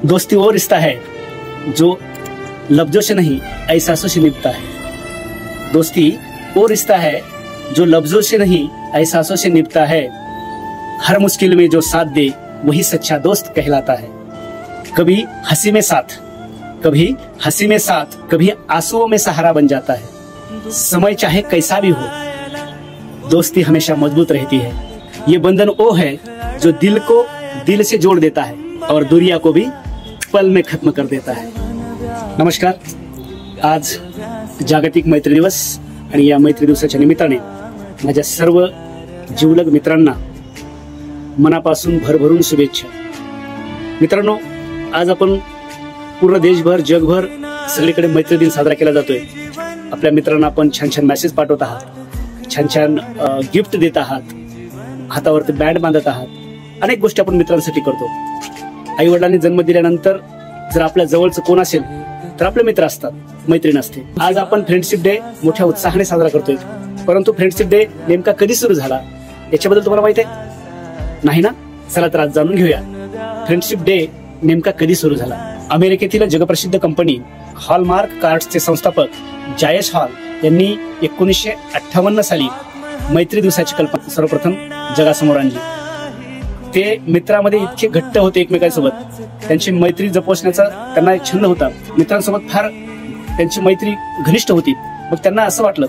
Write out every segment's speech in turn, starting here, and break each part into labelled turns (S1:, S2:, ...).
S1: दोस्ती वो रिश्ता है जो लफ्जों से नहीं एहसासों से निभता है। दोस्ती वो रिश्ता है जो लफ्जों से नहीं एहसासों से निभता है। हर मुश्किल में जो साथ दे वही सच्चा दोस्त कहलाता है। कभी हंसी में साथ, कभी आंसुओं में सहारा बन जाता है। समय चाहे कैसा भी हो, दोस्ती हमेशा मजबूत रहती है। ये बंधन वो है जो दिल को दिल से जोड़ देता है और दुनिया को भी पल में खत्म कर देता है। नमस्कार, आज जागतिक मैत्री दिवस आणि या मैत्री दिवसाच्या निमित्ताने माझ्या सर्व जिवलग मित्रांना मनापासून भरभरून शुभेच्छा। मित्रांनो, आज आपण पूर्ण देशभर जगभर सगळीकडे मैत्री दिन साजरा केला जातोय। आपल्या मित्रांना आपण छान छान मेसेज पाठवत आहात, छान छान गिफ्ट देत आहात, हातावरती बँड बांधत आहात, अनेक गोष्टी आपण मित्रांसाठी करतो। आई वडिलांनी जन्म दिल्यानंतर जर आपल्या जवळचं कोण असेल तर आपले मित्र असतात, मैत्रीण असते। आज आपण फ्रेंडशिप डे मोठ्या उत्साहाने साजरा करतोय, परंतु फ्रेंडशिप डे नेमका कधी सुरू झाला याच्याबद्दल तुम्हाला माहिती आहे नाही ना? चला तर आज जाणून घेऊया फ्रेंडशिप डे नेमका कधी सुरू झाला। अमेरिकेतील जगप्रसिद्ध कंपनी हॉलमार्क कार्ड्सचे संस्थापक जायश हॉल यांनी 1958 साली मैत्री दिवसाची कल्पना सर्वप्रथम जगासमोर आणली। ते मित्रांमध्ये इतके घट्ट होते एकमेकांसोबत, त्यांची मैत्री जपवण्याचा त्यांना एक छंद होता। मित्रांसोबत फार त्यांची मैत्री घनिष्ठ होती। मग त्यांना असं वाटलं,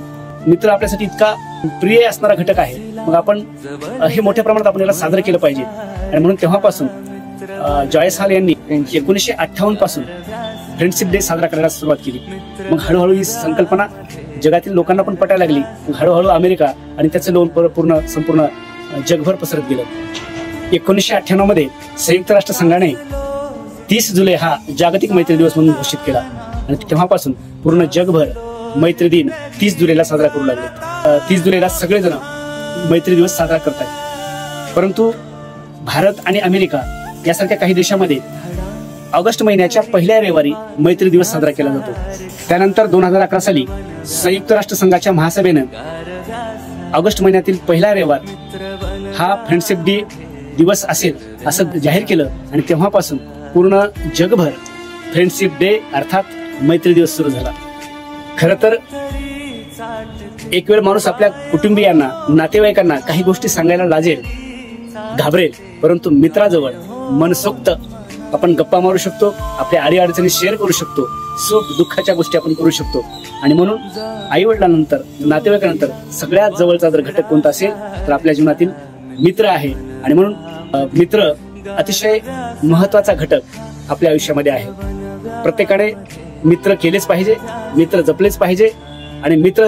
S1: मित्र आपल्यासाठी इतका प्रिय असणारा घटक आहे, मग आपण हे मोठ्या प्रमाणात आपण याला साजरं केलं पाहिजे। आणि म्हणून तेव्हापासून जॉयस हॉल यांनी 1958 पासून फ्रेंडशिप डे साजरा करायला सुरुवात केली। मग हळूहळू ही संकल्पना जगातील लोकांना पण पटायला लागली। हळूहळू अमेरिका आणि त्याचं लोन संपूर्ण जगभर पसरत गेलं। 1998 मध्ये संयुक्त राष्ट्र संघाने 30 जुलै हा जागतिक मैत्री दिवस म्हणून घोषित केला आणि तेव्हापासून पूर्ण जगभर मैत्री दिन 30 जुलैला साजरा करू लागले। 30 जुलैला सगळेजण मैत्री दिवस साजरा करतात, परंतु भारत आणि अमेरिका यासारख्या काही देशांमध्ये ऑगस्ट महिन्याच्या पहिल्या रविवारी मैत्री दिवस साजरा केला जातो। त्यानंतर 2011 साली संयुक्त राष्ट्र संघाच्या महासभेनं ऑगस्ट महिन्यातील पहिला रविवार हा फ्रेंडशिप डे दिवस असेल असं जाहीर केलं आणि तेव्हापासून पूर्ण जगभर फ्रेंडशिप डे अर्थात मैत्री दिवस सुरू झाला। खरं तर एक वेळ माणूस आपल्या कुटुंबियांना, नातेवाईकांना काही गोष्टी सांगायला लाजेल, घाबरेल, परंतु मित्राजवळ मनसोक्त आपण गप्पा मारू शकतो, आपल्या अडीअडचणी शेअर करू शकतो, सुख दुःखाच्या गोष्टी आपण करू शकतो। आणि म्हणून आई वडिलांनंतर, नातेवाईकांनंतर सगळ्यात जवळचा जर घटक कोणता असेल तर आपल्या जीवनातील मित्र आहे। आणि म्हणून मित्र अतिशय महत्वाचा घटक आपल्या आयुष्यामध्ये आहे। प्रत्येकाने मित्र केलेच पाहिजे, मित्र जपलेच पाहिजे आणि मित्र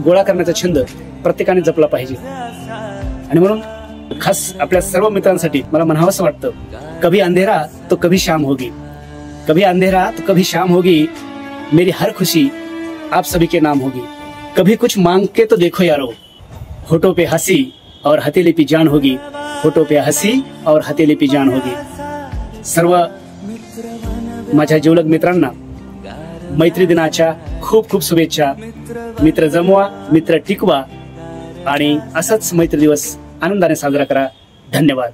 S1: गोळा करण्याचा छंद प्रत्येकाने जपला पाहिजे। आणि म्हणून खास आपल्या सर्व मित्रांसाठी मला म्हणावंसं वाटतं, कभी अंधेरा तो कभी शाम होगी, कभी अंधेरा तो कभी शाम होगी, मेरी हर खुशी आप सभी के नाम होगी। कभी कुछ मांग के तो देखो यारो, होठों पे हंसी और हथेली पे जान होगी, होठों पे हंसी और हथेली पे जान होगी। सर्व माझ्या जिवलग मित्रांना मैत्री दिनाच्या खूप खूप शुभेच्छा। मित्र जमवा, मित्र टिकवा आणि असंच मैत्री दिवस आनंदाने साजरा करा। धन्यवाद।